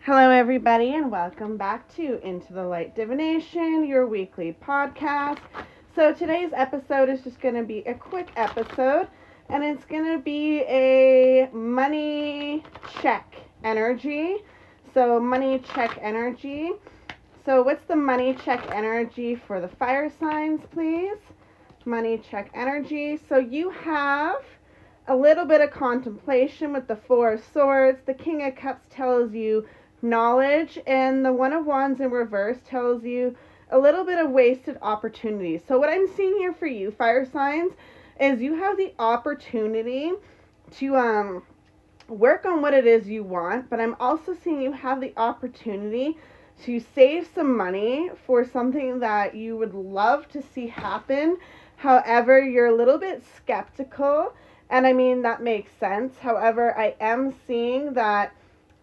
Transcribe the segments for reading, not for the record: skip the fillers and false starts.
Hello, everybody, and welcome back to Into the Light Divination, your weekly podcast. So, today's episode is just going to be a quick episode, and it's going to be a money check energy. So, money check energy. So, what's the money check energy for the fire signs, please? Money check energy. So, you have a little bit of contemplation with the Four of Swords. The King of Cups tells you knowledge, and the One of Wands in reverse tells you a little bit of wasted opportunities. So what I'm seeing here for you, fire signs, is you have the opportunity to work on what it is you want, but I'm also seeing you have the opportunity to save some money for something that you would love to see happen. However, you're a little bit skeptical, and I mean, that makes sense. However, I am seeing that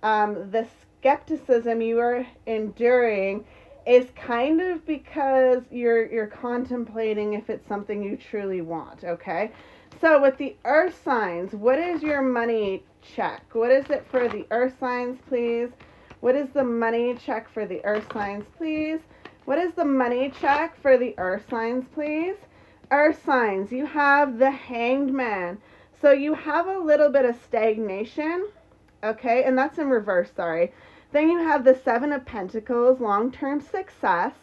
the skepticism you are enduring is kind of because you're contemplating if it's something you truly want, okay? So with the earth signs, what is your money check? What is it for the earth signs, please? What is the money check for the earth signs, please? What is the money check for the earth signs, please? Earth signs, you have the Hanged Man. So you have a little bit of stagnation, okay? And that's in reverse, sorry. Then you have the Seven of Pentacles, long-term success.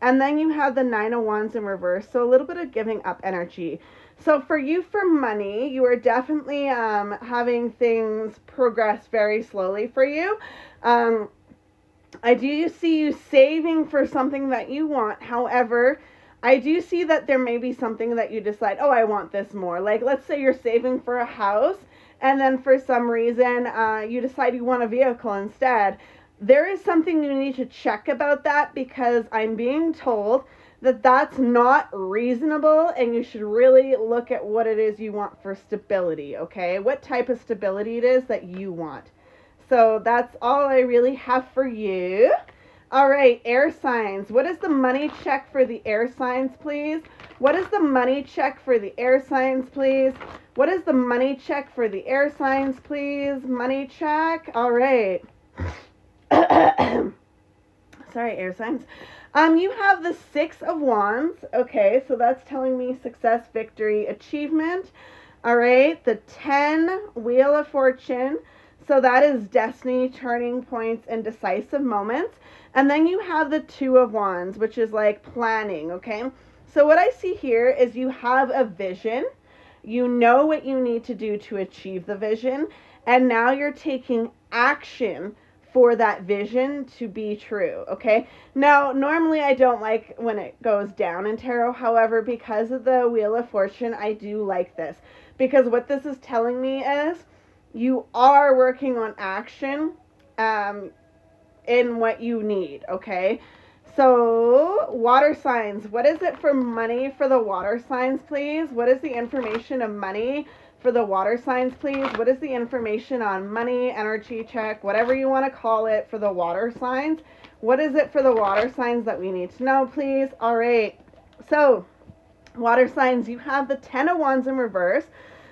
And then you have the Nine of Wands in reverse, so a little bit of giving up energy. So for you, for money, you are definitely having things progress very slowly for you. I do see you saving for something that you want. However, I do see that there may be something that you decide, oh, I want this more. Like, let's say you're saving for a house, and then for some reason you decide you want a vehicle instead. There is something you need to check about that, because I'm being told that that's not reasonable, and you should really look at what it is you want for stability, okay? What type of stability it is that you want. So that's all I really have for you. All right, air signs. What is the money check for the air signs, please? What is the money check for the air signs, please? What is the money check for the air signs, please? Money check. All right. Sorry, air signs. You have the Six of Wands. Okay, so that's telling me success, victory, achievement. All right, the 10, Wheel of Fortune. So that is destiny, turning points, and decisive moments. And then you have the Two of Wands, which is like planning, okay? So what I see here is you have a vision. You know what you need to do to achieve the vision. And now you're taking action for that vision to be true, okay? Now, normally I don't like when it goes down in tarot. However, because of the Wheel of Fortune, I do like this. Because what this is telling me is you are working on action in what you need, okay? So, water signs. What is it for money for the water signs, please? What is the information of money for the water signs, please? What is the information on money, energy check, whatever you want to call it for the water signs? What is it for the water signs that we need to know, please? All right. So, water signs, you have the 10 of Wands in reverse.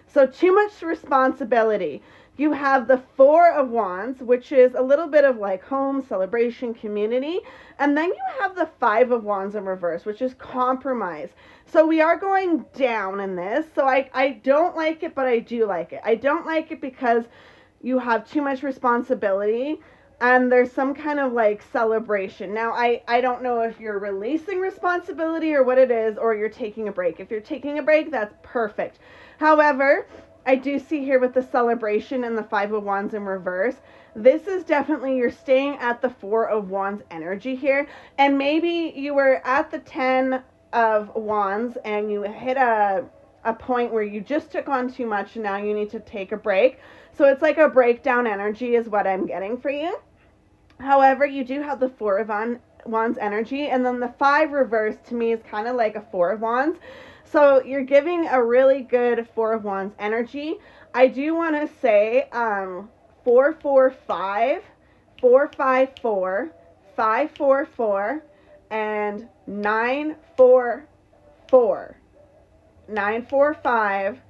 So, too much responsibility. You have the Four of Wands, which is a little bit of like home, celebration, community. And then you have the Five of Wands in reverse, which is compromise. So we are going down in this. So I don't like it, but I do like it. I don't like it because you have too much responsibility and there's some kind of like celebration. Now, I don't know if you're releasing responsibility or what it is, or you're taking a break. If you're taking a break, that's perfect. However, I do see here with the celebration and the Five of Wands in reverse, this is definitely, you're staying at the Four of Wands energy here. And maybe you were at the 10 of Wands and you hit a point where you just took on too much and now you need to take a break. So it's like a breakdown energy is what I'm getting for you. However, you do have the Four of Wands energy, and then the Five reverse to me is kind of like a Four of Wands. So you're giving a really good Four of Wands energy. I do want to say 445, 454, 544, and 944. 945,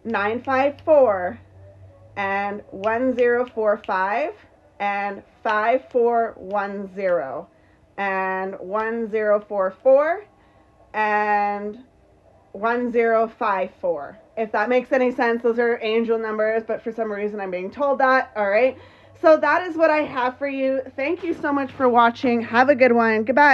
954, and 1045. and 5410 and 1044 and 1054. If that makes any sense, those are angel numbers, but for some reason I'm being told that. All right. So that is what I have for you. Thank you so much for watching. Have a good one. Goodbye.